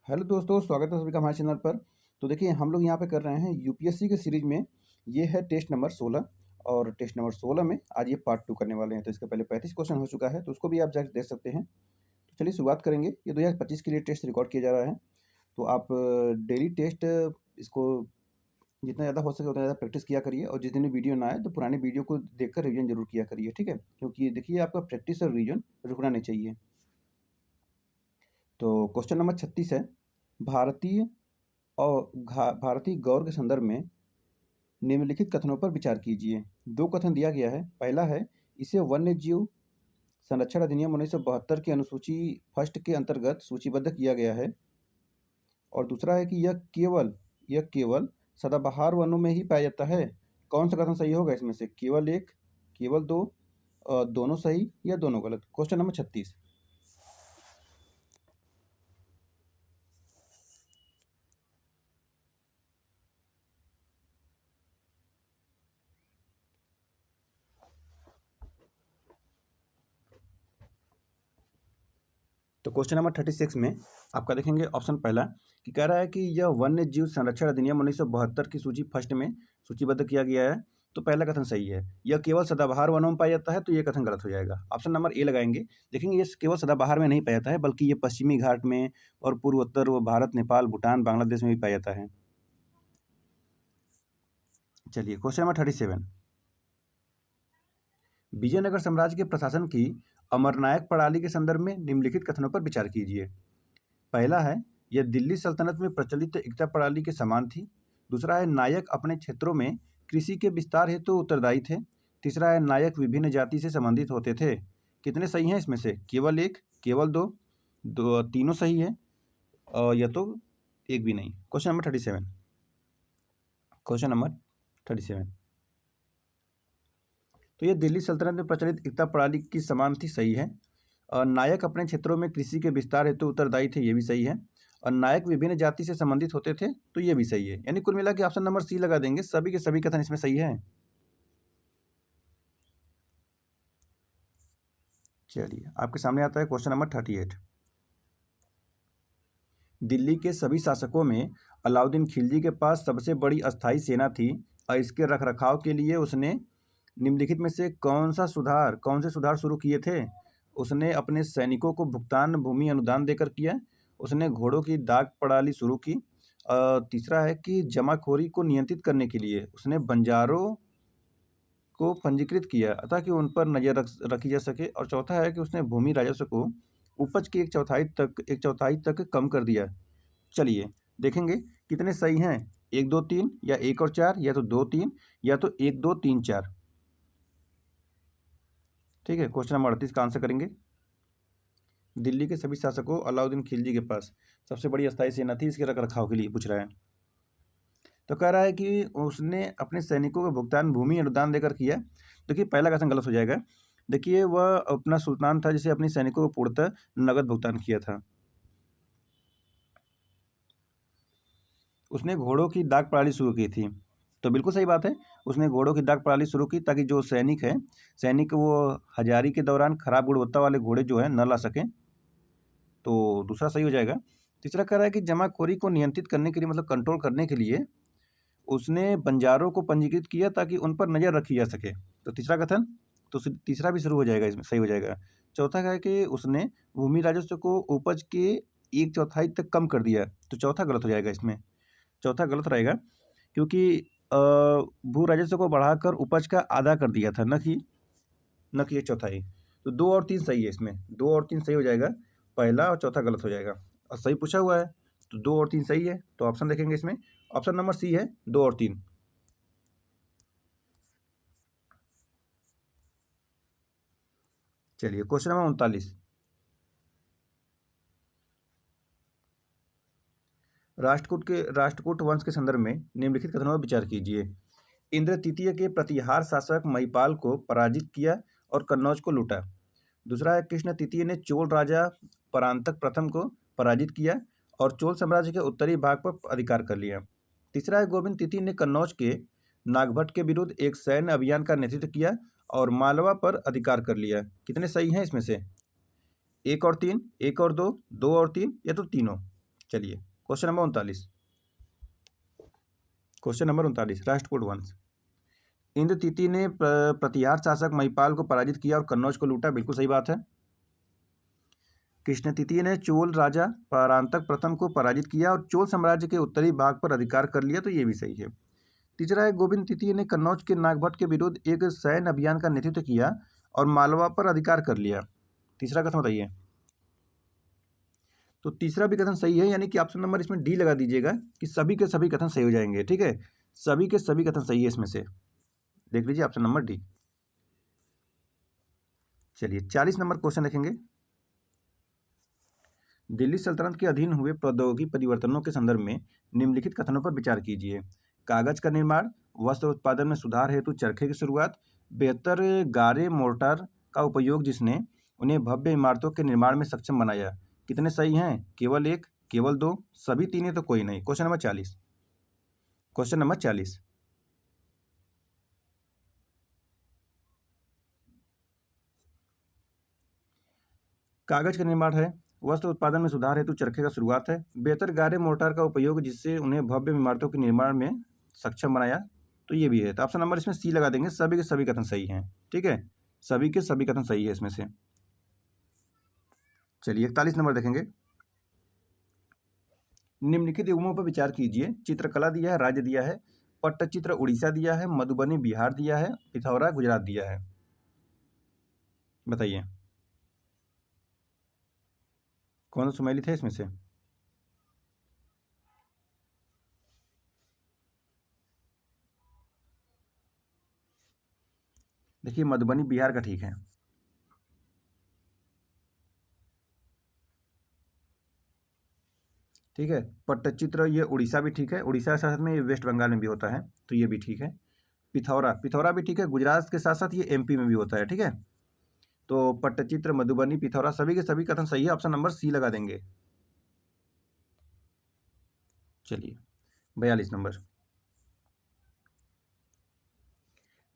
Hello दोस्तों, स्वागत है सभी का हमारे चैनल पर। तो देखिए, हम लोग यहाँ पे कर रहे हैं यूपीएससी के सीरीज में। ये है टेस्ट नंबर 16 और टेस्ट नंबर 16 में आज ये पार्ट 2 करने वाले हैं। तो इसके पहले 35 क्वेश्चन हो चुका है, तो उसको भी आप जाकर देख सकते हैं। तो चलिए शुरुआत करेंगे। ये 2025 के लिए टेस्ट रिकॉर्ड किया जा रहा है। तो आप डेली टेस्ट इसको जितना ज़्यादा हो सके उतना ज़्यादा प्रैक्टिस किया करिए, और जिस दिन भी वीडियो ना आए तो पुराने वीडियो को देखकर रिवीजन जरूर किया करिए, ठीक है? क्योंकि देखिए, आपका प्रैक्टिस और रिवीजन रुकना नहीं चाहिए। तो क्वेश्चन नंबर 36 है। भारतीय भारतीय गौर के संदर्भ में निम्नलिखित कथनों पर विचार कीजिए। दो कथन दिया गया है। पहला है, इसे वन्य जीव संरक्षण अधिनियम 1972 की अनुसूची फर्स्ट के अंतर्गत सूचीबद्ध किया गया है। और दूसरा है कि यह केवल सदाबहार वनों में ही पाया जाता है। कौन सा कथन सही होगा इसमें से? केवल एक, केवल दो, दोनों सही या दोनों गलत? Question number 36। तो क्वेश्चन नंबर 36 में आपका देखेंगे ऑप्शन पहला कि कह रहा है कि यह वन्य जीव संरक्षण अधिनियम 1972 की सूची फर्स्ट में सूचीबद्ध किया गया है। तो पहला कथन सही है। यह केवल सदाबहार वनों में पाया जाता है, तो ये कथन गलत हो जाएगा। ऑप्शन नंबर ए लगाएंगे। देखेंगे, ये केवल सदाबहार में नहीं पाया जाता है, बल्कि ये पश्चिमी घाट में और पूर्व उत्तर भारत, नेपाल, भूटान, बांग्लादेश में भी पाया जाता है। चलिए क्वेश्चन नंबर 37। विजयनगर साम्राज्य के प्रशासन की अमरनायक प्रणाली के संदर्भ में निम्नलिखित कथनों पर विचार कीजिए। पहला है, यह दिल्ली सल्तनत में प्रचलित एकता प्रणाली के समान थी। दूसरा है, नायक अपने क्षेत्रों में कृषि के विस्तार हेतु उत्तरदायी थे। तीसरा है, नायक विभिन्न जाति से संबंधित होते थे। कितने सही हैं इसमें से? केवल एक, केवल दो, तीनों सही है, या तो एक भी नहीं। Question number 37। Question number 37। तो ये दिल्ली सल्तनत में प्रचलित एकता प्रणाली की समान थी, सही है। और नायक अपने क्षेत्रों में कृषि के विस्तार हेतु उत्तरदायी थे, ये भी सही है। और नायक विभिन्न जाति से संबंधित होते थे, तो ये भी सही है। यानी कुल मिला के ऑप्शन नंबर सी लगा देंगे। सभी के सभी कथन इसमें सही है। चलिए आपके सामने आता है क्वेश्चन नंबर 38। दिल्ली के सभी शासकों में अलाउद्दीन खिलजी के पास सबसे बड़ी अस्थायी सेना थी, और इसके रखरखाव के लिए उसने निम्नलिखित में से कौन से सुधार शुरू किए थे? उसने अपने सैनिकों को भुगतान भूमि अनुदान देकर किया। उसने घोड़ों की डाक प्रणाली शुरू की। तीसरा है कि जमाखोरी को नियंत्रित करने के लिए उसने बंजारों को पंजीकृत किया ताकि उन पर नजर रखी जा सके। और चौथा है कि उसने भूमि राजस्व को उपज की एक चौथाई तक कम कर दिया। चलिए देखेंगे कितने सही हैं। एक, दो, तीन, या एक और चार, या तो दो, तीन, या तो एक, दो, तीन, चार। ठीक है, क्वेश्चन नंबर 38 का आंसर करेंगे। दिल्ली के सभी शासकों अलाउद्दीन खिलजी के पास सबसे बड़ी अस्थायी सेना थी, इसके रखरखाव के लिए पूछ रहा है। तो कह रहा है कि उसने अपने सैनिकों का भुगतान भूमि अनुदान देकर किया। देखिए पहला कथन गलत हो जाएगा। देखिए, वह अपना सुल्तान था जिसे अपने सैनिकों को पूर्णतः नगद भुगतान किया था। उसने घोड़ों की डाक प्रणाली शुरू की थी, तो बिल्कुल सही बात है। उसने घोड़ों की डाक प्रणाली शुरू की ताकि जो सैनिक वो हजारी के दौरान खराब गुणवत्ता वाले घोड़े जो है न ला सकें। तो दूसरा सही हो जाएगा। तीसरा कह रहा है कि जमाखोरी को नियंत्रित करने के लिए, मतलब कंट्रोल करने के लिए, उसने बंजारों को पंजीकृत किया ताकि उन पर नज़र रखी जा सके। तो तीसरा कथन, तो तीसरा भी शुरू हो जाएगा, इसमें सही हो जाएगा। चौथा है कि उसने भूमि राजस्व को उपज के एक चौथाई तक कम कर दिया, तो चौथा गलत हो जाएगा इसमें। चौथा गलत रहेगा क्योंकि भू राजस्व को बढ़ाकर उपज का आधा कर दिया था, न कि एक चौथाई। तो दो और तीन सही है इसमें। दो और तीन सही हो जाएगा। पहला और चौथा गलत हो जाएगा। और सही पूछा हुआ है तो दो और तीन सही है। तो ऑप्शन देखेंगे इसमें, ऑप्शन नंबर सी है, दो और तीन। चलिए क्वेश्चन नंबर 39। राष्ट्रकूट वंश के संदर्भ में निम्नलिखित कथनों पर विचार कीजिए। इंद्र तृतीय के प्रतिहार शासक महिपाल को पराजित किया और कन्नौज को लूटा। दूसरा है, कृष्ण तृतीय ने चोल राजा परांतक प्रथम को पराजित किया और चोल साम्राज्य के उत्तरी भाग पर अधिकार कर लिया। तीसरा है, गोविंद तृतीय ने कन्नौज के नागभट्ट के विरुद्ध एक सैन्य अभियान का नेतृत्व किया और मालवा पर अधिकार कर लिया। कितने सही हैं इसमें से? एक और तीन, एक और दो, दो और तीन, या तो तीनों? चलिए question number 39। Question number 39, Rashtrakuta वंश। इंद्रतीति ने प्रतिहार शासक महिपाल को पराजित किया और कन्नौज को लूटा, बिल्कुल सही बात है। कृष्ण तृतीय ने चोल राजा परांतक प्रथम को पराजित किया और चोल साम्राज्य के उत्तरी भाग पर अधिकार कर लिया, तो ये भी सही है। तीसरा है गोविंद तृतीय ने कन्नौज के नागभट्ट के विरुद्ध एक सैन्य अभियान का नेतृत्व किया और मालवा पर अधिकार कर लिया। तीसरा कथन बताइए। तो तीसरा भी कथन सही है, यानी कि ऑप्शन नंबर इसमें डी लगा दीजिएगा कि सभी के सभी कथन सही हो जाएंगे। ठीक है, सभी के सभी कथन सही है इसमें से, देख लीजिए ऑप्शन नंबर डी। चलिए 40 नंबर क्वेश्चन देखेंगे। दिल्ली सल्तनत के अधीन हुए प्रौद्योगिकी परिवर्तनों के संदर्भ में निम्नलिखित कथनों पर विचार कीजिए। कागज का निर्माण, वस्त्र उत्पादन में सुधार हेतु चरखे की शुरुआत, बेहतर गारे मोर्टार का उपयोग जिसने उन्हें भव्य इमारतों के निर्माण में सक्षम बनाया। कितने सही हैं? केवल एक, केवल दो, सभी तीन, तो कोई नहीं। Question number 40। क्वेश्चन नंबर 40, कागज का निर्माण है, वस्त्र उत्पादन में सुधार हेतु चरखे का शुरुआत है, बेहतर गारे मोर्टार का उपयोग जिससे उन्हें भव्य इमारतों के निर्माण में सक्षम बनाया, तो ये भी है। तो ऑप्शन नंबर इसमें सी लगा देंगे, सभी के सभी कथन सही हैं। ठीक है, सभी के सभी कथन सही है इसमें से। चलिए 41 नंबर देखेंगे। निम्नलिखित युग्मों पर विचार कीजिए। चित्रकला दिया है, राज्य दिया है, पट्टचित्र उड़ीसा दिया है, मधुबनी बिहार दिया है, पिथौरा गुजरात दिया है, बताइए कौन सा सुमेलित है इसमें से। देखिए मधुबनी बिहार का ठीक है। ठीक है, पट्टचित्र ये उड़ीसा भी ठीक है, उड़ीसा के साथ में ये वेस्ट बंगाल में भी होता है, तो ये भी ठीक है। पिथौरा, पिथौरा भी ठीक है, गुजरात के साथ साथ ये एमपी में भी होता है। ठीक है, तो पट्टचित्र, मधुबनी, पिथौरा सभी के सभी कथन सही है, ऑप्शन नंबर सी लगा देंगे। चलिए 42 नंबर।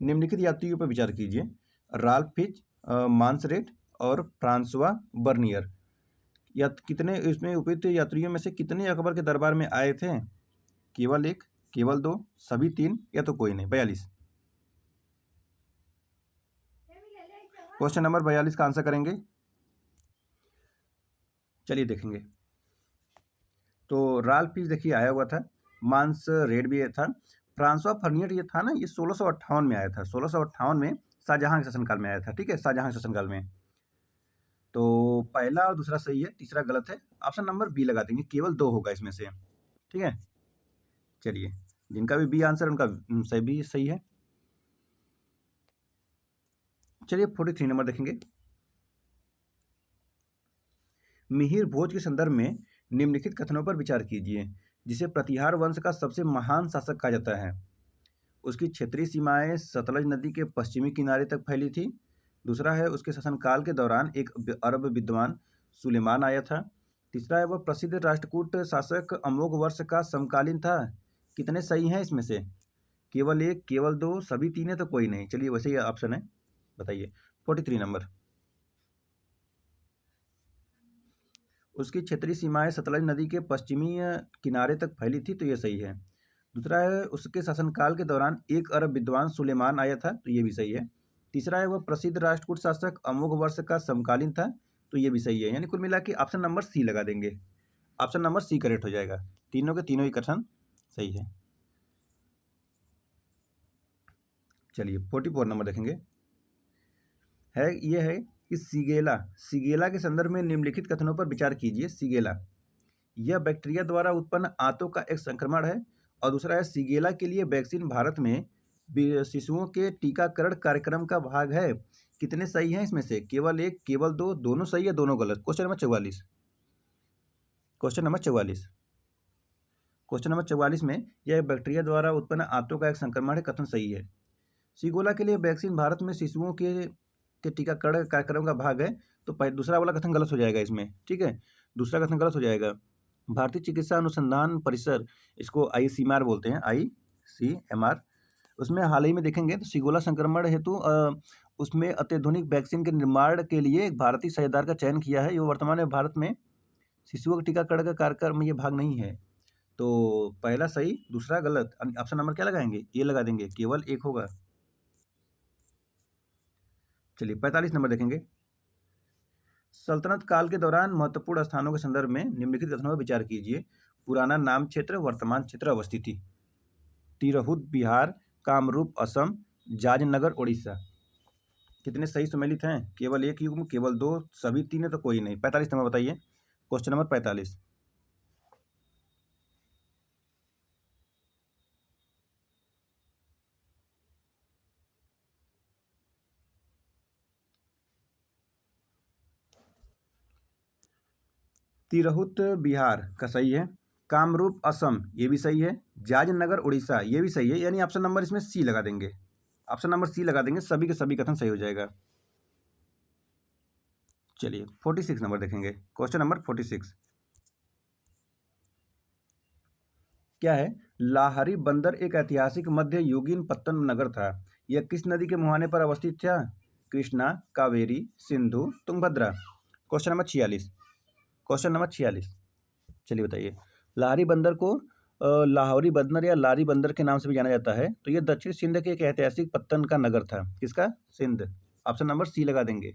निम्नलिखित यात्रियों पर विचार कीजिए। राल्फ फिच, मांसरेट और फ्रांसवा बर्नियर या कितने इसमें उपयुक्त यात्रियों में से कितने अकबर के दरबार में आए थे? केवल एक, केवल दो, सभी तीन, या तो कोई नहीं। 42। क्वेश्चन नंबर 42 का आंसर करेंगे। चलिए देखेंगे। तो राल्फ फिच देखिए आया हुआ था, मांस रेड भी था, फ्रांसवा फर्नियर ये था ना, ये 1658 में आया था, 1658 में शाहजहां के शासनकाल में आया था। ठीक है, शाहजहां के शासनकाल में। तो पहला और दूसरा सही है, तीसरा गलत है, ऑप्शन नंबर बी लगा देंगे, केवल दो होगा इसमें से। ठीक है, चलिए जिनका भी बी आंसर उनका सही भी सही है। चलिए 43 नंबर देखेंगे। मिहिर भोज के संदर्भ में निम्नलिखित कथनों पर विचार कीजिए। जिसे प्रतिहार वंश का सबसे महान शासक कहा जाता है। उसकी क्षेत्रीय सीमाएं सतलज नदी के पश्चिमी किनारे तक फैली थी। दूसरा है उसके शासनकाल के दौरान एक अरब विद्वान सुलेमान आया था। तीसरा है वह प्रसिद्ध राष्ट्रकूट शासक अमोघ वर्ष का समकालीन था। कितने सही हैं इसमें से? केवल एक, केवल दो, सभी तीन, है तो कोई नहीं। चलिए वैसे ही ऑप्शन है, बताइए 43 नंबर। उसकी क्षेत्रीय सीमाएं सतलज नदी के पश्चिमी किनारे तक फैली थी, तो ये सही है। दूसरा है उसके शासनकाल के दौरान एक अरब विद्वान सुलेमान आया था, तो ये भी सही है। तीसरा है वह प्रसिद्ध राष्ट्रकूट शासक अमोघ वर्ष का समकालीन था, तो ये भी सही है। यानी कुल मिला के ऑप्शन नंबर सी लगा देंगे, ऑप्शन नंबर सी करेक्ट हो जाएगा। तीनों के तीनों ही कथन सही है। चलिए 44 नंबर देखेंगे। है कि सिगेला, सिगेला के संदर्भ में निम्नलिखित कथनों पर विचार कीजिए। सिगेला यह बैक्टीरिया द्वारा उत्पन्न आंतों का एक संक्रमण है। और दूसरा है सिगेला के लिए वैक्सीन भारत में शिशुओं के टीकाकरण कार्यक्रम का भाग है। कितने सही हैं इसमें से? केवल एक, केवल दो, दोनों सही है, दोनों गलत। Question number 44। Question number 44। Question number 44 में यह बैक्टीरिया द्वारा उत्पन्न आंतों का एक संक्रमण है, कथन सही है। सिगोला के लिए वैक्सीन भारत में शिशुओं के टीकाकरण कार्यक्रम का भाग है, तो दूसरा वाला कथन गलत हो जाएगा इसमें। ठीक है, दूसरा कथन गलत हो जाएगा। भारतीय चिकित्सा अनुसंधान परिसर, इसको ICMR बोलते हैं, ICMR, उसमें हाल ही में देखेंगे तो सिगोला संक्रमण हेतु उसमें अत्याधुनिक वैक्सीन के निर्माण के लिए एक भारतीय साझेदार का चयन किया है। ये वर्तमान में भारत में शिशुओं के टीकाकरण का कार्यक्रम में ये भाग नहीं है। तो पहला सही, दूसरा गलत। ऑप्शन नंबर क्या लगाएंगे? ए लगा देंगे, केवल एक होगा। चलिए 45 नंबर देखेंगे। सल्तनत काल के दौरान महत्वपूर्ण स्थानों के संदर्भ में निम्नलिखित कथनों पर विचार कीजिए। पुराना नाम क्षेत्र, वर्तमान क्षेत्र, अवस्थिति। तिरहुत बिहार, कामरूप असम, जाजनगर उड़ीसा। कितने सही सम्मिलित हैं? केवल एक युग्म, केवल दो, सभी तीन है तो कोई नहीं। 45 नंबर बताइए। Question number 45। तिरहुत बिहार का सही है। कामरूप असम ये भी सही है। जाजनगर उड़ीसा ये भी सही है, यानी ऑप्शन नंबर इसमें सी लगा देंगे। ऑप्शन नंबर सी लगा देंगे, सभी के सभी कथन सही हो जाएगा। चलिए 46 नंबर देखेंगे। क्वेश्चन नंबर 46 क्या है? लाहरी बंदर एक ऐतिहासिक मध्य युगीन पत्तन नगर था। यह किस नदी के मुहाने पर अवस्थित था? Krishna, Kaveri, Sindhu, Tungabhadra. Question number 46। Question number 46। चलिए बताइए। लाहरी बंदर को लाहौरी बंदर या लारी बंदर के नाम से भी जाना जाता है। तो ये दक्षिण सिंध के एक ऐतिहासिक पत्तन का नगर था। किसका? सिंध। ऑप्शन नंबर सी लगा देंगे।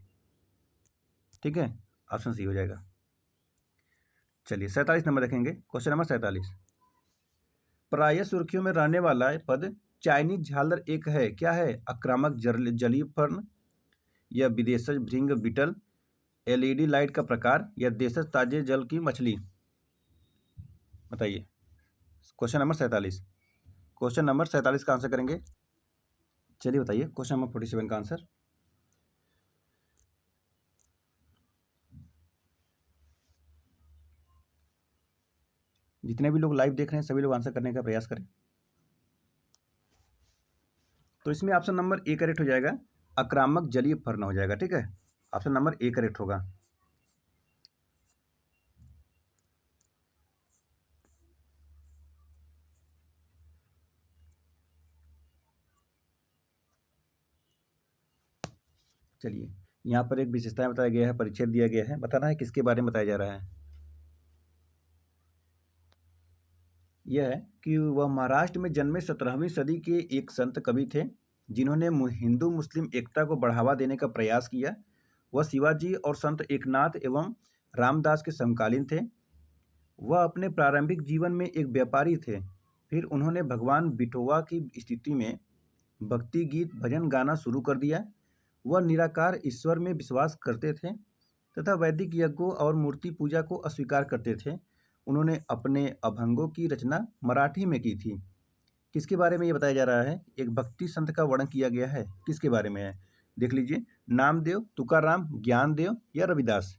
ठीक है, ऑप्शन सी हो जाएगा। चलिए 47 नंबर देखेंगे। Question number 47। प्रायः सुर्खियों में रहने वाला पद चाइनीज झालर एक है, क्या है? आक्रामक जलीय फर्न, या विदेशज भृंग बीटल, एलईडी लाइट का प्रकार, या देशज ताजे जल की मछली। बताइए। Question number 47। क्वेश्चन नंबर 47 का आंसर करेंगे। चलिए बताइए क्वेश्चन नंबर 47 का आंसर। जितने भी लोग लाइव देख रहे हैं सभी लोग आंसर करने का प्रयास करें। तो इसमें ऑप्शन नंबर ए करेक्ट हो जाएगा, आक्रामक जलीय फर्न हो जाएगा। ठीक है, ऑप्शन नंबर ए करेक्ट होगा। चलिए यहाँ पर एक विशेषताएं बताया गया है, परिच्छेद दिया गया है, बताना है किसके बारे में बताया जा रहा है। यह है कि वह महाराष्ट्र में जन्मे 17वीं सदी के एक संत कवि थे जिन्होंने हिंदू मुस्लिम एकता को बढ़ावा देने का प्रयास किया। वह शिवाजी और संत एकनाथ एवं रामदास के समकालीन थे। वह अपने प्रारंभिक जीवन में एक व्यापारी थे। फिर उन्होंने भगवान विठोवा की स्थिति में भक्ति गीत भजन गाना शुरू कर दिया। वह निराकार ईश्वर में विश्वास करते थे तथा वैदिक यज्ञों और मूर्ति पूजा को अस्वीकार करते थे। उन्होंने अपने अभंगों की रचना मराठी में की थी। किसके बारे में ये बताया जा रहा है? एक भक्ति संत का वर्णन किया गया है। किसके बारे में है? देख लीजिए। नामदेव, तुकाराम, ज्ञानदेव या रविदास।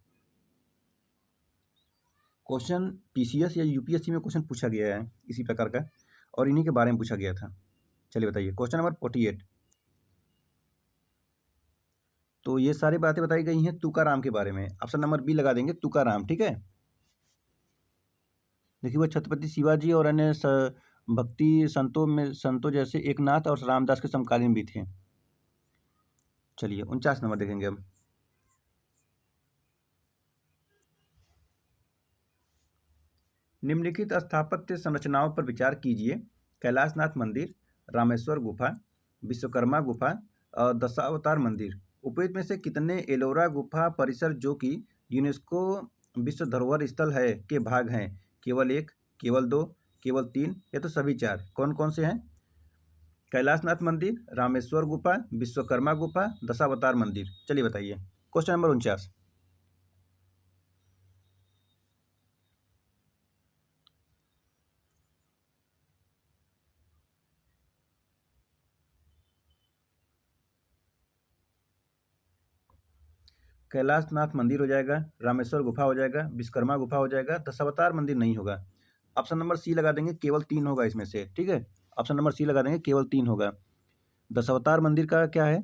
क्वेश्चन पीसीएस या यूपीएससी में क्वेश्चन पूछा गया है इसी प्रकार का, और इन्हीं के बारे में पूछा गया था। चलिए बताइए क्वेश्चन नंबर 48। तो ये सारी बातें बताई गई हैं तुकाराम के बारे में। ऑप्शन नंबर बी लगा देंगे, तुकाराम। ठीक है, देखिए वह छत्रपति शिवाजी और अन्य भक्ति संतों जैसे एकनाथ और रामदास के समकालीन भी थे। चलिए 49 नंबर देखेंगे अब। निम्नलिखित स्थापत्य संरचनाओं पर विचार कीजिए। कैलाशनाथ मंदिर, रामेश्वर गुफा, विश्वकर्मा गुफा और दशावतार मंदिर। उपयुक्त में से कितने एलोरा गुफा परिसर जो कि यूनेस्को विश्व धरोहर स्थल है के भाग हैं? केवल एक, केवल दो, केवल तीन या तो सभी चार। कौन कौन से हैं? कैलाशनाथ मंदिर, रामेश्वर गुफा, विश्वकर्मा गुफा, दशावतार मंदिर। चलिए बताइए। Question number 49। कैलाशनाथ मंदिर हो जाएगा, रामेश्वर गुफा हो जाएगा, विश्वकर्मा गुफा हो जाएगा, दशावतार मंदिर नहीं होगा। ऑप्शन नंबर सी लगा देंगे, केवल तीन होगा इसमें से। ठीक है, ऑप्शन नंबर सी लगा देंगे, केवल तीन होगा। दशावतार मंदिर का क्या है?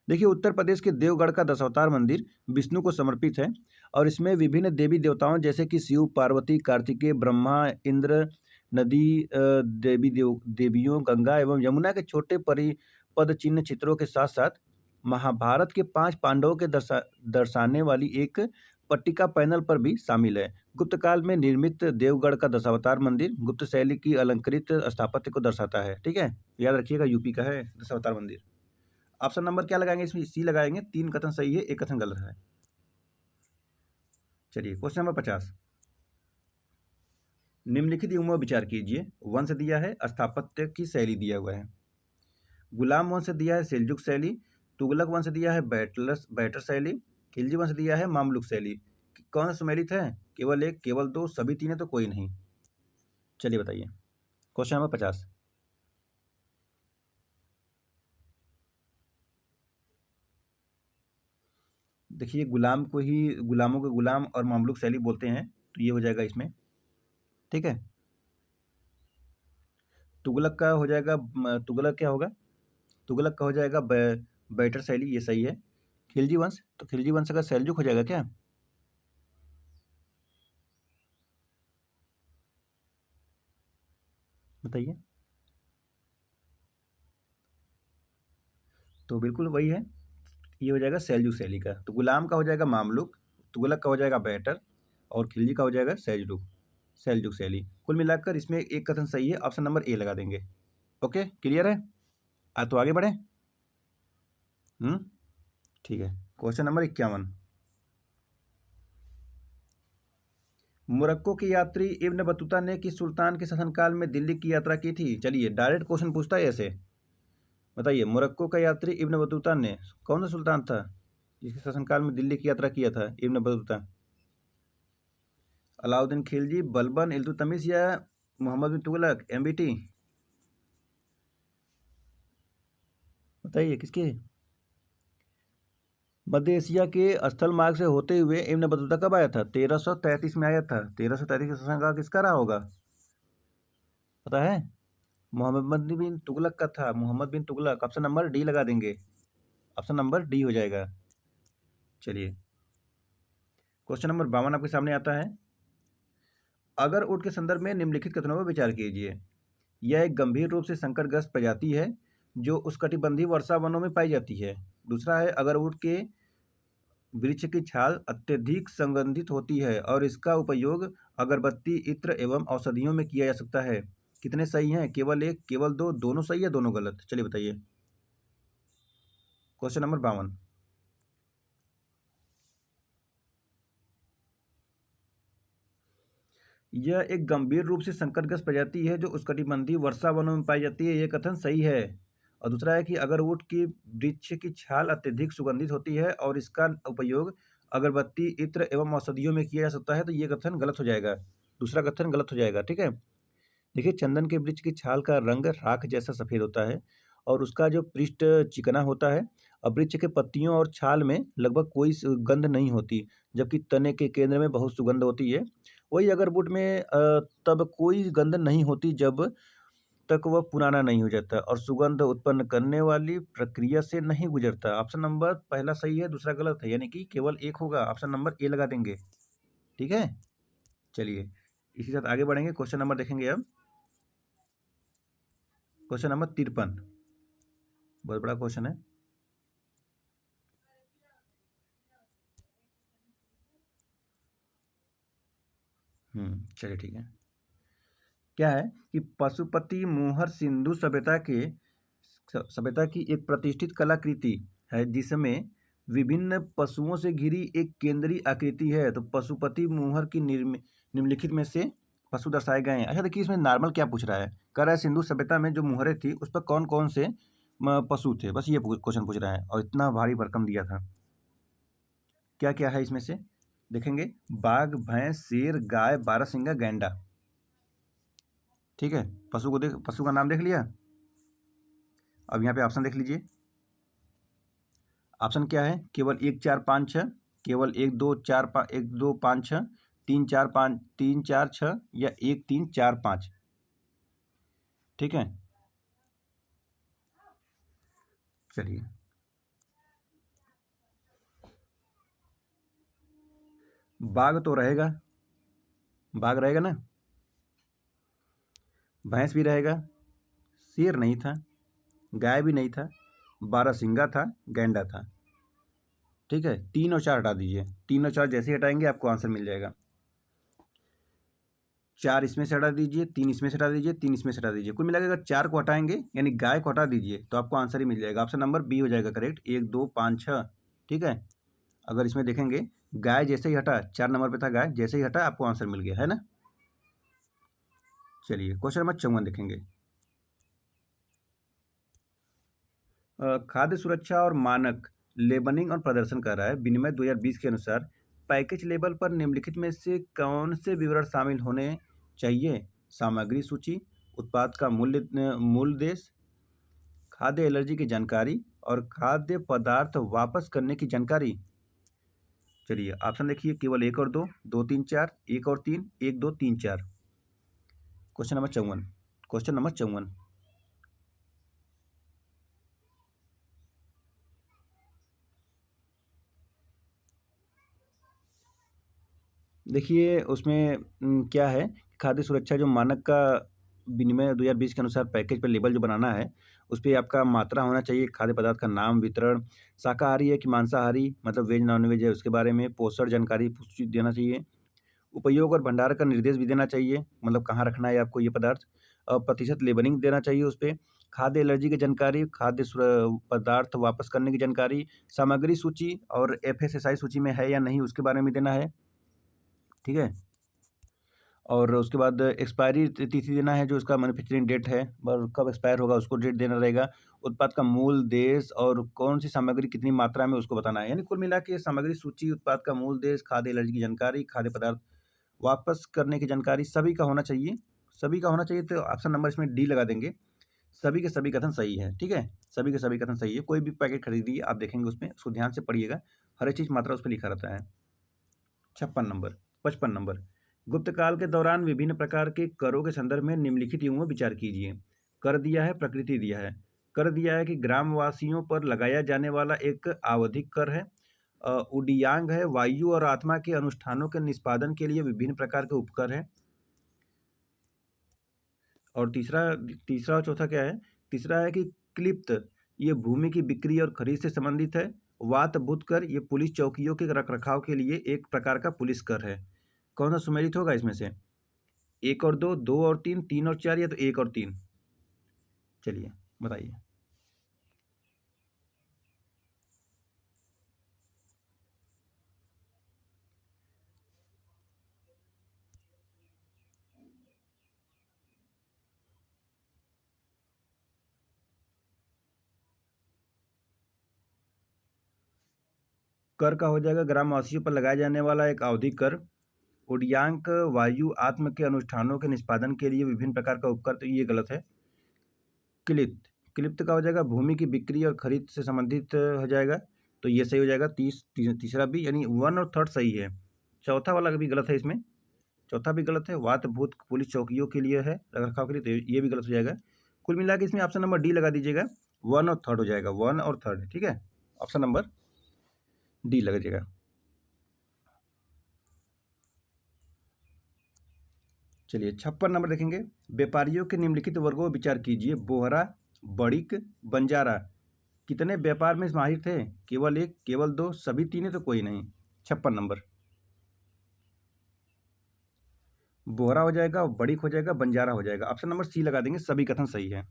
देखिए उत्तर प्रदेश के देवगढ़ का दशावतार मंदिर विष्णु को समर्पित है और इसमें विभिन्न देवी देवताओं जैसे कि शिव, पार्वती, कार्तिकेय, ब्रह्मा, इंद्र, नदी, देवियों, गंगा एवं यमुना के छोटे परिपद चिन्ह चित्रों के साथ साथ महाभारत के 5 पांडवों के दर्शाने वाली एक पट्टिका पैनल पर भी शामिल है। गुप्त काल में निर्मित देवगढ़ का दशावतार मंदिर गुप्त शैली की अलंकृत स्थापत्य को दर्शाता है। ठीक है, याद रखिएगा, यूपी का है दशावतार मंदिर। ऑप्शन नंबर क्या लगाएंगे इसमें? सी लगाएंगे। 3 कथन सही है, 1 कथन गलत है। चलिए क्वेश्चन नंबर 50। निम्नलिखित युग्मों पर विचार कीजिए। वंश दिया है, स्थापत्य की शैली दिया हुआ है। गुलाम वंश दिया है सेल्जुक शैली, तुगलक वंश दिया है बैटर शैली, खिलजी वंश दिया है मामलुक शैली। कौन सा सम्मिलित है? केवल एक, केवल दो, सभी तीन है तो कोई नहीं। चलिए बताइए। Question number 50। देखिए, गुलाम को ही गुलामों को गुलाम और मामलुक शैली बोलते हैं, तो ये हो जाएगा इसमें। ठीक है, तुगलक का हो जाएगा, तुगलक क्या होगा? तुगलक का हो जाएगा बैटर शैली, ये सही है। खिलजी वंश, तो खिलजी वंश का सेल्जुक हो जाएगा क्या? बताइए। तो बिल्कुल वही है, ये हो जाएगा सेल्जुक शैली का। तो गुलाम का हो जाएगा मामलुक, तुगलक का हो जाएगा बैटर, और खिलजी का हो जाएगा सेल्जुक सेल्जुक शैली। कुल मिलाकर इसमें एक कथन सही है, ऑप्शन नंबर ए लगा देंगे। ओके, क्लियर है? तो आगे बढ़े। ठीक है, क्वेश्चन नंबर 51। मोरक्को के यात्री इब्न बतूता ने किस सुल्तान के शासनकाल में दिल्ली की यात्रा की थी? चलिए, डायरेक्ट क्वेश्चन पूछता है ऐसे। बताइए, मोरक्को का यात्री इब्न बतूता ने कौन सा सुल्तान था जिसके शासनकाल में दिल्ली की यात्रा किया था इब्न बतूता? अलाउद्दीन खिलजी, बलबन, इल्तुतमिश या मोहम्मद बिन तुगलक? एमबीटी बताइए किसके? मध्य एशिया के स्थल मार्ग से होते हुए इब्न बतूता कब आया था? 1333 में आया था। 1333 का शासनकाल किसका रहा होगा, पता है? मोहम्मद बिन तुगलक का था, मोहम्मद बिन तुगलक। ऑप्शन नंबर डी लगा देंगे, ऑप्शन नंबर डी हो जाएगा। चलिए, क्वेश्चन नंबर 52 आपके सामने आता है। अगर ऊँट के संदर्भ में निम्नलिखित कथनों पर विचार कीजिए। यह एक गंभीर रूप से संकटग्रस्त प्रजाति है जो उष्णकटिबंधीय वर्षा वनों में पाई जाती है। दूसरा है, अगर ऊँट के वृक्ष की छाल अत्यधिक सुगंधित होती है और इसका उपयोग अगरबत्ती, इत्र एवं औषधियों में किया जा सकता है। कितने सही हैं? केवल एक, केवल दो, दोनों सही है, दोनों गलत? चलिए बताइए। Question number 52। यह एक गंभीर रूप से संकटग्रस्त प्रजाति है जो उष्णकटिबंधीय वर्षा वनों में पाई जाती है, यह कथन सही है। और दूसरा है कि अगर ऊँट की वृक्ष की छाल अत्यधिक सुगंधित होती है और इसका उपयोग अगरबत्ती, इत्र एवं औषधियों में किया जा सकता है, तो ये कथन गलत हो जाएगा। दूसरा कथन गलत हो जाएगा। ठीक है, देखिए, चंदन के वृक्ष की छाल का रंग राख जैसा सफ़ेद होता है और उसका जो पृष्ठ चिकना होता है। और वृक्ष के पत्तियों और छाल में लगभग कोई सुगंध नहीं होती, जबकि तने के केंद्र में बहुत सुगंध होती है। वही अगर वुड में तब कोई गंध नहीं होती जब तक वह पुराना नहीं हो जाता और सुगंध उत्पन्न करने वाली प्रक्रिया से नहीं गुजरता। ऑप्शन नंबर पहला सही है, दूसरा गलत है, यानी कि केवल एक होगा। ऑप्शन नंबर ए लगा देंगे। ठीक है, चलिए इसी साथ आगे बढ़ेंगे। क्वेश्चन नंबर देखेंगे अब। क्वेश्चन नंबर 53, बहुत बड़ा क्वेश्चन है। चलिए ठीक है। क्या है कि पशुपति मोहर सिंधु सभ्यता की एक प्रतिष्ठित कलाकृति है जिसमें विभिन्न पशुओं से घिरी एक केंद्रीय आकृति है। तो पशुपति मोहर की निम्नलिखित में से पशु दर्शाए गए हैं। अच्छा देखिए, इसमें नॉर्मल क्या पूछ रहा है, कह रहा है सिंधु सभ्यता में जो मोहरें थी उस पर कौन कौन से पशु थे, बस ये क्वेश्चन पूछ रहा है और इतना भारी भरकम दिया था। क्या क्या है इसमें से देखेंगे। बाघ, भैंस, शेर, गाय, बारहसिंगा, गैंडा। ठीक है, पशु का नाम देख लिया। अब यहाँ पे ऑप्शन देख लीजिए। ऑप्शन क्या है? केवल 1, 4, 5, 6, केवल 1, 2, 4, 5, 1, 2, 5, 6, 3, 4, 5, 3, 4, 6 या 1, 3, 4, 5। ठीक है, चलिए। बाघ तो रहेगा, बाघ रहेगा ना, भैंस भी रहेगा, शेर नहीं था, गाय भी नहीं था, बारहसिंगा था, गैंडा था। ठीक है, 3 और 4 हटा दीजिए। 3 और 4 जैसे ही हटाएंगे आपको आंसर मिल जाएगा। 4 इसमें से हटा दीजिए, 3 इसमें से हटा दीजिए, 3 इसमें से हटा दीजिए। कुल मिलाकर अगर 4 को हटाएंगे यानी गाय को हटा दीजिए तो आपको आंसर ही मिल जाएगा। ऑप्शन नंबर बी हो जाएगा करेक्ट, 1 2 5 6। ठीक है, अगर इसमें देखेंगे गाय जैसे ही हटा, 4 नंबर पे था गाय, जैसे ही हटा आपको आंसर मिल गया है ना। चलिए क्वेश्चन नंबर 54 देखेंगे। खाद्य सुरक्षा और मानक लेबलिंग और प्रदर्शन कर रहा है विनिमय 2020 के अनुसार पैकेज लेबल पर निम्नलिखित में से कौन से विवरण शामिल होने चाहिए? सामग्री सूची, उत्पाद का मूल देश, खाद्य एलर्जी की जानकारी और खाद्य पदार्थ वापस करने की जानकारी। चलिए ऑप्शन देखिए, केवल 1 और 2, 2 3 4, 1 और 3, 1 2 3 4। Question number 54। देखिए उसमें क्या है, खाद्य सुरक्षा जो मानक का विनिमय 2020 के अनुसार पैकेज पे लेबल जो बनाना है, उस पे आपका मात्रा होना चाहिए, खाद्य पदार्थ का नाम, वितरण, शाकाहारी है कि मांसाहारी, मतलब वेज नॉन-वेज है उसके बारे में, पोषण जानकारी पुष्टि देना चाहिए, उपयोग और भंडारण का निर्देश भी देना चाहिए, मतलब कहाँ रखना है आपको ये पदार्थ, प्रतिशत लेबलिंग देना चाहिए उस पे, खाद्य एलर्जी की जानकारी, खाद्य पदार्थ वापस करने की जानकारी, सामग्री सूची और एफएसएसआई सूची में है या नहीं उसके बारे में देना है। ठीक है? और उसके बाद एक्सपायरी तिथि देना है, जो उसका मैन्युफैक्चरिंग डेट है और कब एक्सपायर होगा उसको डेट देना रहेगा। उत्पाद का मूल देश और कौन-सी सामग्री कितनी मात्रा में उसको बताना है। यानी कुल मिला के सामग्री सूची, उत्पाद का मूल देश, खाद्य एलर्जी की जानकारी, खाद्य पदार्थ वापस करने की जानकारी सभी का होना चाहिए। सभी का होना चाहिए तो ऑप्शन नंबर इसमें डी लगा देंगे। सभी के सभी कथन सही है, ठीक है? सभी के सभी कथन सही है। कोई भी पैकेट खरीदिए आप देखेंगे उसमें, उसको ध्यान से पढ़िएगा। हर एक चीज़ मात्रा उसपे लिखा रहता है। 56 नंबर 55 नंबर, गुप्त काल के दौरान विभिन्न प्रकार के करों के संदर्भ में निम्नलिखित युगों में विचार कीजिए। कर दिया है, प्रकृति दिया है। कर दिया है कि ग्रामवासियों पर लगाया जाने वाला एक आवधिक कर है। उडियांग है, वायु और आत्मा के अनुष्ठानों के निष्पादन के लिए विभिन्न प्रकार के उपकर है। और तीसरा तीसरा और चौथा क्या है? तीसरा है कि क्लिप्त, ये भूमि की बिक्री और खरीद से संबंधित है। वात बुध कर, ये पुलिस चौकियों के रखरखाव के लिए एक प्रकार का पुलिस कर है। कौन सा सुमेलित होगा इसमें से? 1 और 2, 2 और 3, 3 और 4 या तो 1 और 3? चलिए बताइए। कर का हो जाएगा ग्रामवासियों पर लगाया जाने वाला एक आवधिक कर। उड्यान्क वायु आत्म के अनुष्ठानों के निष्पादन के लिए विभिन्न प्रकार का उपकर, तो ये गलत है। क्लिप्त, क्लिप्त का हो जाएगा भूमि की बिक्री और खरीद से संबंधित हो जाएगा, तो ये सही हो जाएगा। तीसरा भी, यानी 1 और 3 सही है। चौथा वाला भी गलत है इसमें, चौथा भी गलत है। वात भूत पुलिस चौकियों के लिए है, रखरखाव के लिए, तो ये भी गलत हो जाएगा। कुल मिला के इसमें ऑप्शन नंबर डी लगा दीजिएगा। 1 और 3 हो जाएगा, 1 और 3, ठीक है? ऑप्शन नंबर डी लग जाएगा। चलिए 56 नंबर देखेंगे। व्यापारियों के निम्नलिखित वर्गों पर विचार कीजिए। बोहरा, बड़िक, बंजारा कितने व्यापार में माहिर थे? केवल 1, केवल 2, सभी तीन, तो कोई नहीं। 56 नंबर, बोहरा हो जाएगा, बड़िक हो जाएगा, बंजारा हो जाएगा। ऑप्शन नंबर सी लगा देंगे, सभी कथन सही है।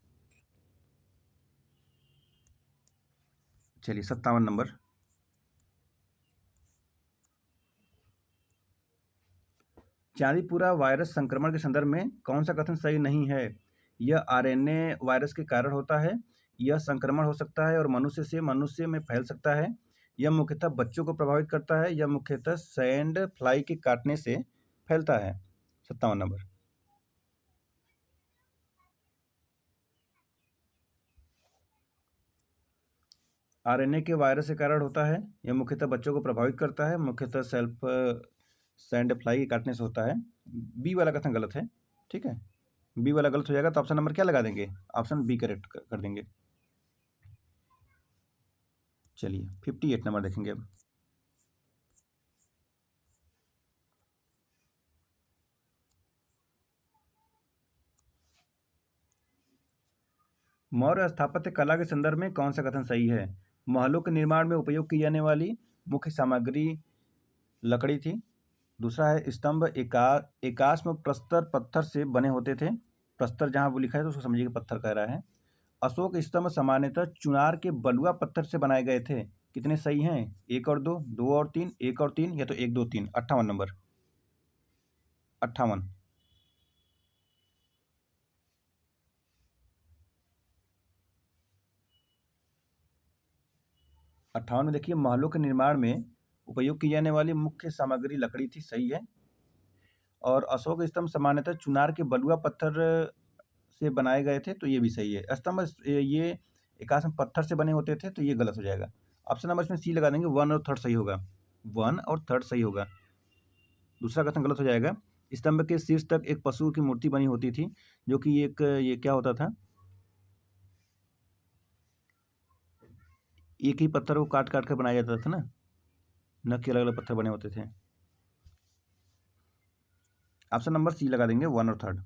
चलिए 57 नंबर, चांदीपुरा वायरस संक्रमण के संदर्भ में कौन सा कथन सही नहीं है? यह आरएनए वायरस के कारण होता है, यह संक्रमण हो सकता है और मनुष्य से मनुष्य में फैल सकता है, यह मुख्यतः बच्चों को प्रभावित करता है, यह मुख्यतः सैंड फ्लाई के काटने से फैलता है। 57 नंबर, आरएनए के वायरस के कारण होता है, यह मुख्यतः बच्चों को प्रभावित करता है, मुख्यतः सेल्फ सैंड फ्लाई के काटने से होता है। बी वाला कथन गलत है, ठीक है? बी वाला गलत हो जाएगा तो ऑप्शन नंबर क्या लगा देंगे? ऑप्शन बी करेक्ट कर देंगे। चलिए 58 नंबर देखेंगे अब। मौर्य स्थापत्य कला के संदर्भ में कौन सा कथन सही है? महलों के निर्माण में उपयोग की जाने वाली मुख्य सामग्री लकड़ी थी। दूसरा है स्तंभ एकाश्म प्रस्तर पत्थर से बने होते थे। प्रस्तर जहाँ वो लिखा है तो उसको समझिए कि पत्थर कह रहा है। अशोक स्तंभ सामान्यतः चुनार के बलुआ पत्थर से बनाए गए थे। कितने सही हैं? 1 और 2, 2 और 3, 1 और 3, या तो 1 2 3। 58 नंबर, 58। में देखिए, महलों के निर्माण में उपयोग की जाने वाली मुख्य सामग्री लकड़ी थी, सही है। और अशोक स्तंभ सामान्यतः चुनार के बलुआ पत्थर से बनाए गए थे, तो ये भी सही है। स्तंभ ये एकाश्म पत्थर से बने होते थे, तो ये गलत हो जाएगा। ऑप्शन नंबर इसमें सी लगा देंगे, 1 और 3 सही होगा। 1 और 3 सही होगा। दूसरा कथन गलत हो जाएगा। स्तंभ के शीर्ष तक एक पशु की मूर्ति बनी होती थी, जो कि ये क्या होता था, एक ही पत्थर को काट काट कर बनाया जाता था न कि अलग अलग पत्थर बने होते थे। ऑप्शन नंबर सी लगा देंगे, 1 और 3।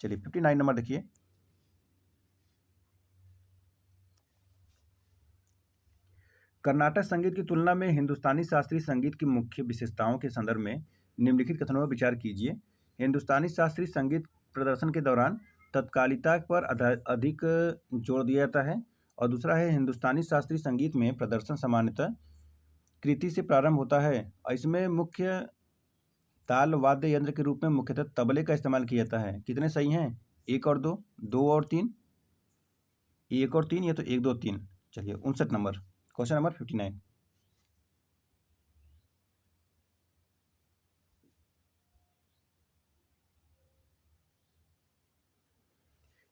चलिए 59 नंबर देखिए। कर्नाटक संगीत की तुलना में हिंदुस्तानी शास्त्रीय संगीत की मुख्य विशेषताओं के संदर्भ में निम्नलिखित कथनों पर विचार कीजिए। हिंदुस्तानी शास्त्रीय संगीत प्रदर्शन के दौरान तत्कालिकता पर अधिक जोर दिया जाता है। और दूसरा है, हिंदुस्तानी शास्त्रीय संगीत में प्रदर्शन सामान्यतः कृति से प्रारंभ होता है और इसमें मुख्य ताल वाद्य यंत्र के रूप में मुख्यतः तबले का इस्तेमाल किया जाता है। कितने सही हैं? 1 और 2, 2 और 3, 1 और 3, या तो 1 2 3। चलिए 59 नंबर, क्वेश्चन नंबर 59।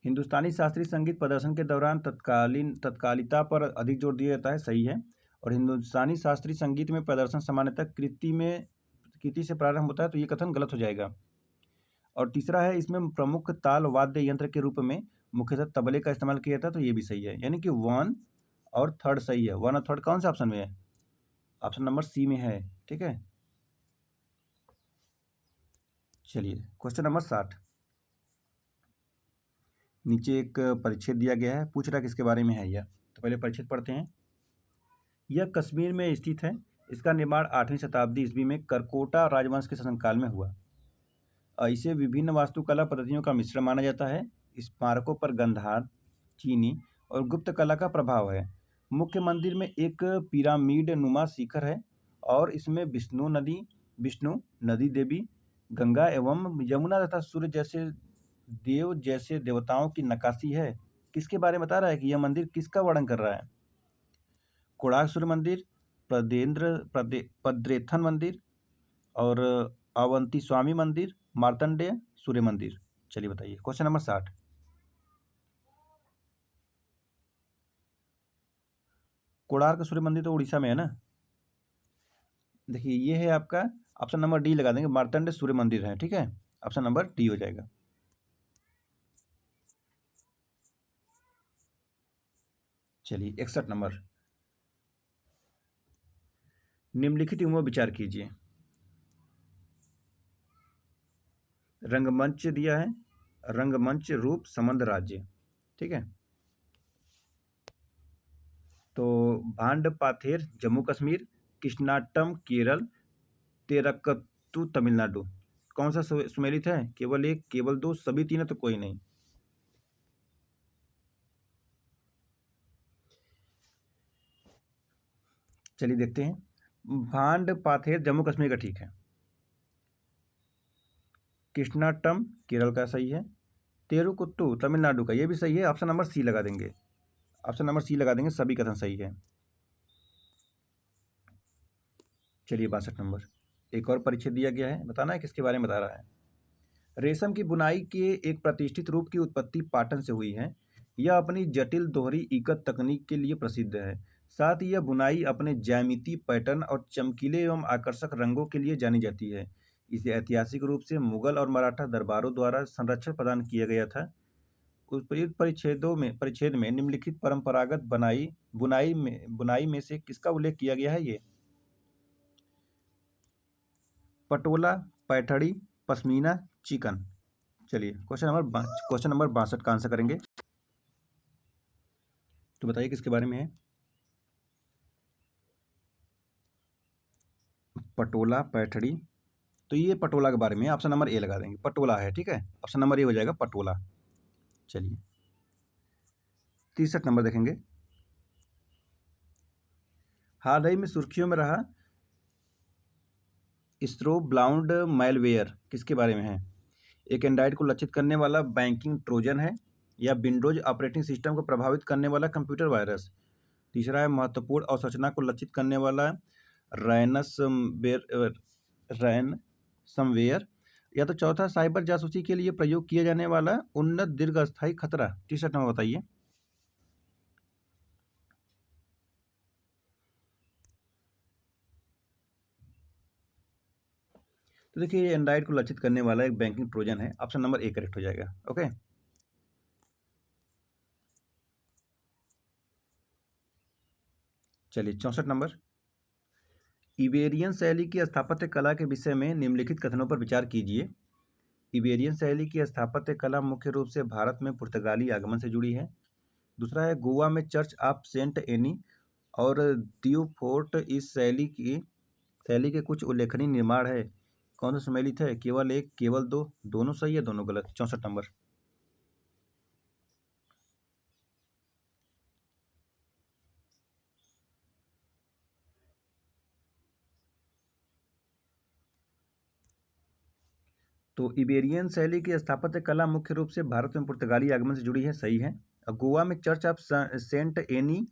हिंदुस्तानी शास्त्रीय संगीत प्रदर्शन के दौरान तत्कालिकता पर अधिक जोर दिया जाता है, सही है। और हिंदुस्तानी शास्त्रीय संगीत में प्रदर्शन सामान्यतः कृति से प्रारंभ होता है, तो ये कथन गलत हो जाएगा। और तीसरा है, इसमें प्रमुख ताल वाद्य यंत्र के रूप में मुख्यतः तबले का इस्तेमाल किया जाता है, तो ये भी सही है। यानी कि 1 और 3 सही है। 1 और 3 कौन सा ऑप्शन में है? ऑप्शन नंबर सी में है, ठीक है। चलिए क्वेश्चन नंबर 60। नीचे एक परिच्छेद दिया गया है, पूछ रहा है किसके बारे में है यह। तो पहले परिच्छेद पढ़ते हैं। यह कश्मीर में स्थित है। इसका निर्माण 8वीं शताब्दी ईस्वी में करकोटा राजवंश के शासनकाल में हुआ। इसे विभिन्न वास्तुकला पद्धतियों का मिश्रण माना जाता है। स्मारकों पर गंधार, चीनी और गुप्त कला का प्रभाव है। मुख्य मंदिर में एक पिरामिड नुमा शिखर है और इसमें विष्णु नदी देवी, गंगा एवं यमुना तथा सूर्य जैसे देवताओं की नक्काशी है। किसके बारे में बता रहा है कि यह मंदिर किसका वर्णन कर रहा है? कोणार्क सूर्य मंदिर, पद्रेथन मंदिर, और अवंती स्वामी मंदिर, मार्तंडेय सूर्य मंदिर। चलिए बताइए क्वेश्चन नंबर 60। कोणार्क सूर्य मंदिर तो उड़ीसा में है ना। देखिए ये है आपका, ऑप्शन नंबर डी लगा देंगे, मार्तंड सूर्य मंदिर है, ठीक है। ऑप्शन नंबर डी हो जाएगा। चलिए 61 नंबर। निम्नलिखित युगों पर विचार कीजिए। रंगमंच दिया है, रंगमंच रूप संबंध राज्य, ठीक है। तो भांड पाथेर जम्मू कश्मीर, कृष्णाटम केरल, तेरकत्तु तमिलनाडु। कौन सा सुमेलित है? केवल 1, केवल 2, सभी 3 है तो कोई नहीं। चलिए देखते हैं। भांड पाथेर जम्मू कश्मीर का ठीक है। कृष्णाटम केरल का सही है। तेरुकुट्टू तमिलनाडु का, ये भी सही है। ऑप्शन नंबर सी लगा देंगे, ऑप्शन नंबर सी लगा देंगे, सभी कथन सही है। चलिए 62 नंबर। एक और परिच्छेद दिया गया है, बताना है किसके बारे में बता रहा है। रेशम की बुनाई के एक प्रतिष्ठित रूप की उत्पत्ति पाटन से हुई है। यह अपनी जटिल दोहरी इकत तकनीक के लिए प्रसिद्ध है। साथ ही यह बुनाई अपने ज्यामिति पैटर्न और चमकीले एवं आकर्षक रंगों के लिए जानी जाती है। इसे ऐतिहासिक रूप से मुगल और मराठा दरबारों द्वारा संरक्षण प्रदान किया गया था। उपयुक्त परिच्छेद में निम्नलिखित परंपरागत बुनाई में से किसका उल्लेख किया गया है? ये पटोला, पैठणी, पश्मीना, चिकन। चलिए क्वेश्चन नंबर 62 का आंसर करेंगे। तो बताइए किसके बारे में है। पटोला, पैठड़ी, तो ये पटोला के बारे में ऑप्शन नंबर ए लगा देंगे, पटोला है, ठीक है, ऑप्शन नंबर ए हो जाएगा पटोला। चलिए 63 नंबर देखेंगे। हाल ही में सुर्खियों में रहा स्ट्रोब्लाउंड मैलवेयर किसके बारे में है? एक एंड्रॉइड को लक्षित करने वाला बैंकिंग ट्रोजन है, या विंडोज ऑपरेटिंग सिस्टम को प्रभावित करने वाला कंप्यूटर वायरस। तीसरा है महत्वपूर्ण अवसंरचना को लक्षित करने वाला रैनसमवेयर, या तो चौथा साइबर जासूसी के लिए प्रयोग किया जाने वाला उन्नत दीर्घस्थायी खतरा। 63 नंबर बताइए। तो देखिए ये एंड्रॉइड को लक्षित करने वाला एक बैंकिंग ट्रोजन है, ऑप्शन नंबर ए करेक्ट हो जाएगा। ओके, चलिए 64 नंबर। इबेरियन शैली की स्थापत्य कला के विषय में निम्नलिखित कथनों पर विचार कीजिए। इबेरियन शैली की स्थापत्य कला मुख्य रूप से भारत में पुर्तगाली आगमन से जुड़ी है। दूसरा है गोवा में चर्च ऑफ सेंट एनी और दीव फोर्ट इस शैली के कुछ उल्लेखनीय निर्माण है। कौन सा सम्मिलित है? केवल एक, केवल दो, दोनों सही है, दोनों गलत। 64 नंबर। तो इबेरियन शैली की स्थापत्य कला मुख्य रूप से भारत में पुर्तगाली आगमन से जुड़ी है, सही है। और गोवा में चर्च ऑफ सेंट एनी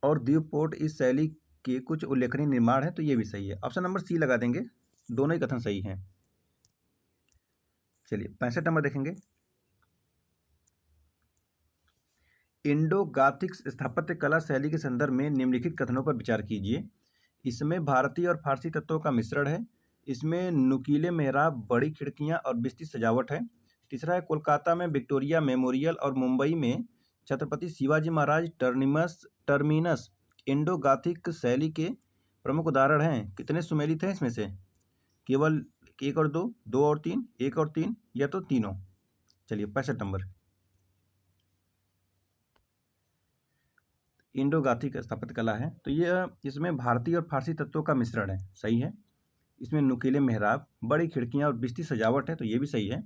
और दीव पोर्ट इस शैली के कुछ उल्लेखनीय निर्माण है, तो ये भी सही है, ऑप्शन नंबर सी लगा देंगे, दोनों ही कथन सही हैं। चलिए 65 नंबर देखेंगे। इंडो गाथिक स्थापत्य कला शैली के संदर्भ में निम्नलिखित कथनों पर विचार कीजिए। इसमें भारतीय और फारसी तत्वों का मिश्रण है। इसमें नुकीले मेहराब, बड़ी खिड़कियां और विस्तृत सजावट है। तीसरा है कोलकाता में विक्टोरिया मेमोरियल और मुंबई में Chhatrapati Shivaji Maharaj terminus Indo Gothic शैली के प्रमुख उदाहरण हैं। कितने सुमेलित हैं इसमें से? केवल एक और दो, दो और तीन, एक और तीन, या तो तीनों। चलिए 65 नंबर। इंडो गाथिक स्थापत्य कला है, तो यह इसमें भारतीय और फारसी तत्वों का मिश्रण है, सही है। इसमें नुकीले मेहराब, बड़ी खिड़कियां और विस्तृत सजावट है, तो ये भी सही है।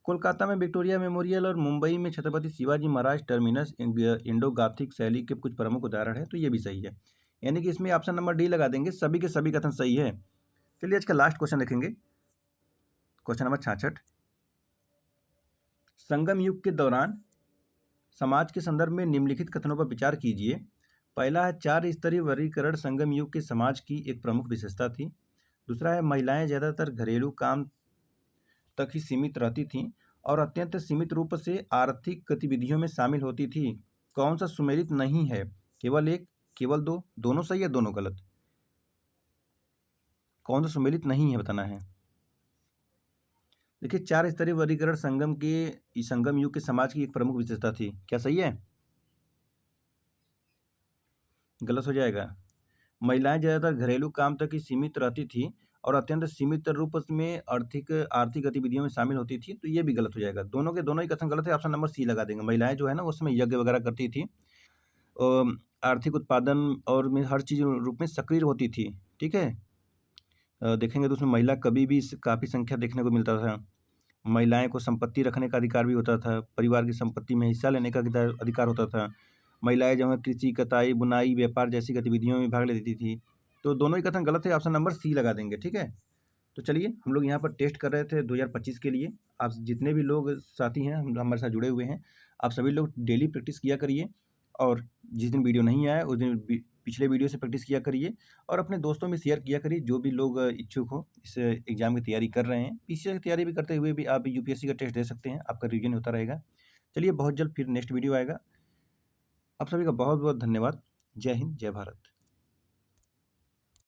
कोलकाता में विक्टोरिया मेमोरियल और मुंबई में Chhatrapati Shivaji Maharaj terminus Indo Gothic शैली के कुछ प्रमुख उदाहरण है, तो ये भी सही है। यानी कि इसमें ऑप्शन नंबर डी लगा देंगे, सभी के सभी कथन सही है। चलिए आज का लास्ट क्वेश्चन देखेंगे, क्वेश्चन नंबर 66। संगम युग के दौरान समाज के संदर्भ में निम्नलिखित कथनों पर विचार कीजिए। पहला है 4 स्तरीय वर्गीकरण संगम युग के समाज की एक प्रमुख विशेषता थी। दूसरा है महिलाएं ज़्यादातर घरेलू काम तक ही सीमित रहती थीं और अत्यंत सीमित रूप से आर्थिक गतिविधियों में शामिल होती थी। कौन सा सुमेलित नहीं है? केवल एक, केवल दो, दोनों सही है, दोनों गलत। कौन सा सुमेलित नहीं है बताना है। देखिए 4 स्तरीय वर्गीकरण संगम युग के समाज की एक प्रमुख विशेषता थी, क्या सही है? गलत हो जाएगा। महिलाएं ज़्यादातर घरेलू काम तक ही सीमित रहती थी और अत्यंत सीमित रूप में आर्थिक गतिविधियों में शामिल होती थी, तो ये भी गलत हो जाएगा। दोनों के दोनों ही कथन गलत है, ऑप्शन नंबर सी लगा देंगे। महिलाएं जो है ना उस समय यज्ञ वगैरह करती थी, आर्थिक उत्पादन और में हर चीज़ रूप में सक्रिय होती थी, ठीक है। देखेंगे तो उसमें महिला कभी भी काफ़ी संख्या देखने को मिलता था। महिलाएं को संपत्ति रखने का अधिकार भी होता था, परिवार की संपत्ति में हिस्सा लेने का अधिकार होता था। महिलाएं जो है कृषि, कताई, बुनाई, व्यापार जैसी गतिविधियों में भाग लेती थी, तो दोनों ही कथन गलत है, ऑप्शन नंबर सी लगा देंगे, ठीक है। तो चलिए हम लोग यहाँ पर टेस्ट कर रहे थे 2025 के लिए। आप जितने भी लोग साथी हैं हमारे साथ जुड़े हुए हैं, आप सभी लोग डेली प्रैक्टिस किया करिए, और जिस दिन वीडियो नहीं आया उस दिन पिछले वीडियो से प्रैक्टिस किया करिए, और अपने दोस्तों में शेयर किया करिए जो भी लोग इच्छुक हो इस एग्ज़ाम की तैयारी कर रहे हैं। पीसीएस की तैयारी भी करते हुए भी आप यूपीएससी का टेस्ट दे सकते हैं, आपका रिवीजन होता रहेगा। चलिए बहुत जल्द फिर नेक्स्ट वीडियो आएगा। आप सभी का बहुत बहुत धन्यवाद। जय हिंद, जय भारत।